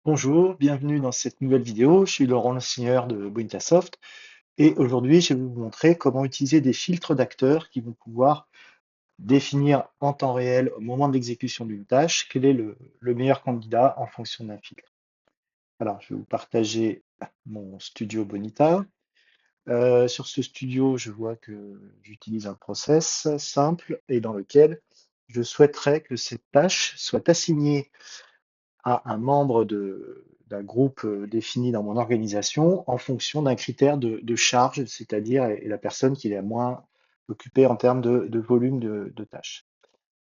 Bonjour, bienvenue dans cette nouvelle vidéo. Je suis Laurent Le Seigneur de Bointasoft et aujourd'hui je vais vous montrer comment utiliser des filtres d'acteurs qui vont pouvoir définir en temps réel au moment de l'exécution d'une tâche quel est le meilleur candidat en fonction d'un filtre. Alors je vais vous partager mon studio Bonita. Sur ce studio, je vois que j'utilise un process simple et dans lequel je souhaiterais que cette tâche soit assignée à un membre d'un groupe défini dans mon organisation en fonction d'un critère de charge, c'est-à-dire la personne qui est la moins occupée en termes de volume de tâches.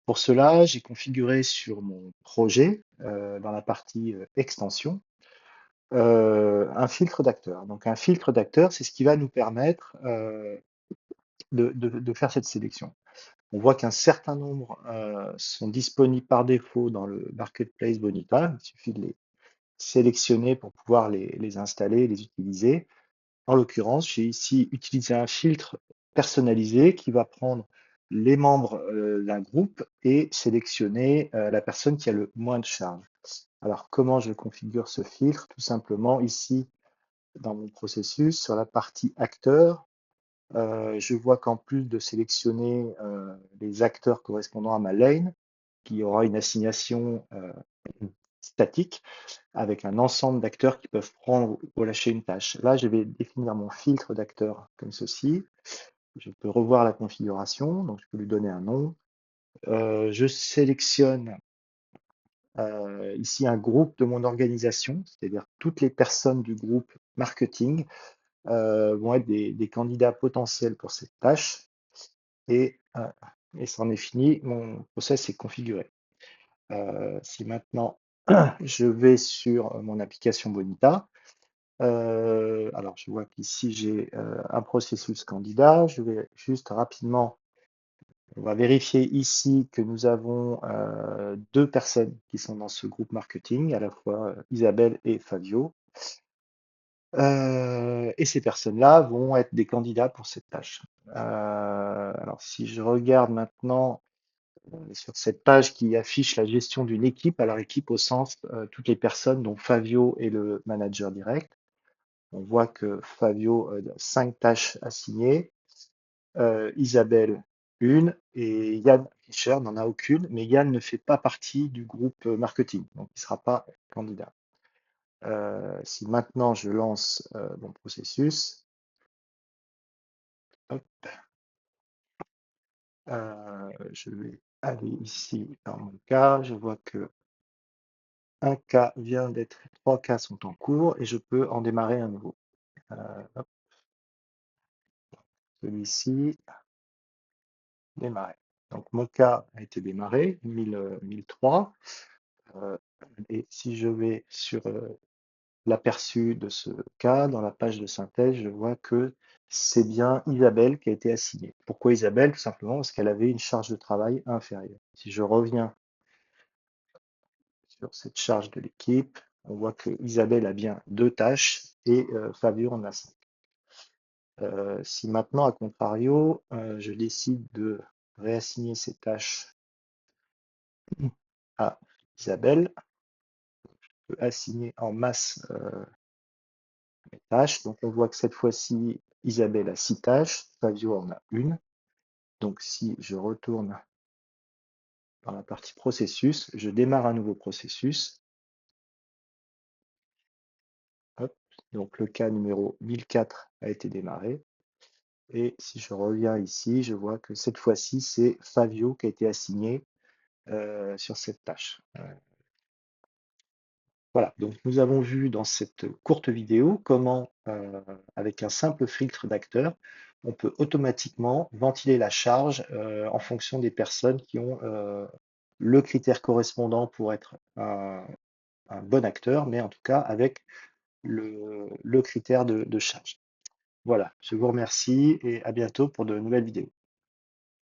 Pour cela, j'ai configuré sur mon projet, dans la partie extension, un filtre d'acteurs. Donc un filtre d'acteurs, c'est ce qui va nous permettre de faire cette sélection. On voit qu'un certain nombre sont disponibles par défaut dans le Marketplace Bonita. Il suffit de les sélectionner pour pouvoir les installer, les utiliser. En l'occurrence, j'ai ici utilisé un filtre personnalisé qui va prendre les membres d'un groupe et sélectionner la personne qui a le moins de charge. Alors, comment je configure ce filtre? Tout simplement, ici, dans mon processus, sur la partie acteurs, je vois qu'en plus de sélectionner les acteurs correspondant à ma lane, qui aura une assignation statique, avec un ensemble d'acteurs qui peuvent prendre ou lâcher une tâche. Là, je vais définir mon filtre d'acteurs comme ceci. Je peux revoir la configuration, donc je peux lui donner un nom. Je sélectionne ici un groupe de mon organisation, c'est-à-dire toutes les personnes du groupe marketing vont être des candidats potentiels pour cette tâche. Et c'en est fini, mon process est configuré. Si maintenant je vais sur mon application Bonita, alors, je vois qu'ici, j'ai un processus candidat. Je vais juste rapidement, on va vérifier ici que nous avons deux personnes qui sont dans ce groupe marketing, à la fois Isabelle et Fabio. Et ces personnes-là vont être des candidats pour cette tâche. Alors, si je regarde maintenant sur cette page qui affiche la gestion d'une équipe, alors équipe au sens toutes les personnes dont Fabio est le manager direct. On voit que Fabio a 5 tâches assignées, Isabelle une et Yann Fischer n'en a aucune, mais Yann ne fait pas partie du groupe marketing, donc il ne sera pas candidat. Si maintenant je lance mon processus, hop, je vais aller ici dans mon cas, je vois que un cas vient d'être, 3 cas sont en cours et je peux en démarrer un nouveau. Hop, celui-ci, démarrer. Donc mon cas a été démarré, 1003. Et si je vais sur l'aperçu de ce cas, dans la page de synthèse, je vois que c'est bien Isabelle qui a été assignée. Pourquoi Isabelle? Tout simplement parce qu'elle avait une charge de travail inférieure. Si je reviens sur cette charge de l'équipe, on voit que Isabelle a bien 2 tâches et Fabio en a 5. Si maintenant, à contrario, je décide de réassigner ces tâches à Isabelle, je peux assigner en masse mes tâches. Donc on voit que cette fois-ci, Isabelle a 6 tâches, Fabio en a une. Donc si je retourne dans la partie processus, je démarre un nouveau processus. Hop. Donc le cas numéro 1004 a été démarré. Et si je reviens ici, je vois que cette fois-ci, c'est Fabio qui a été assigné sur cette tâche. Voilà, donc nous avons vu dans cette courte vidéo comment, avec un simple filtre d'acteurs, on peut automatiquement ventiler la charge en fonction des personnes qui ont le critère correspondant pour être un bon acteur, mais en tout cas avec le critère de charge. Voilà, je vous remercie et à bientôt pour de nouvelles vidéos.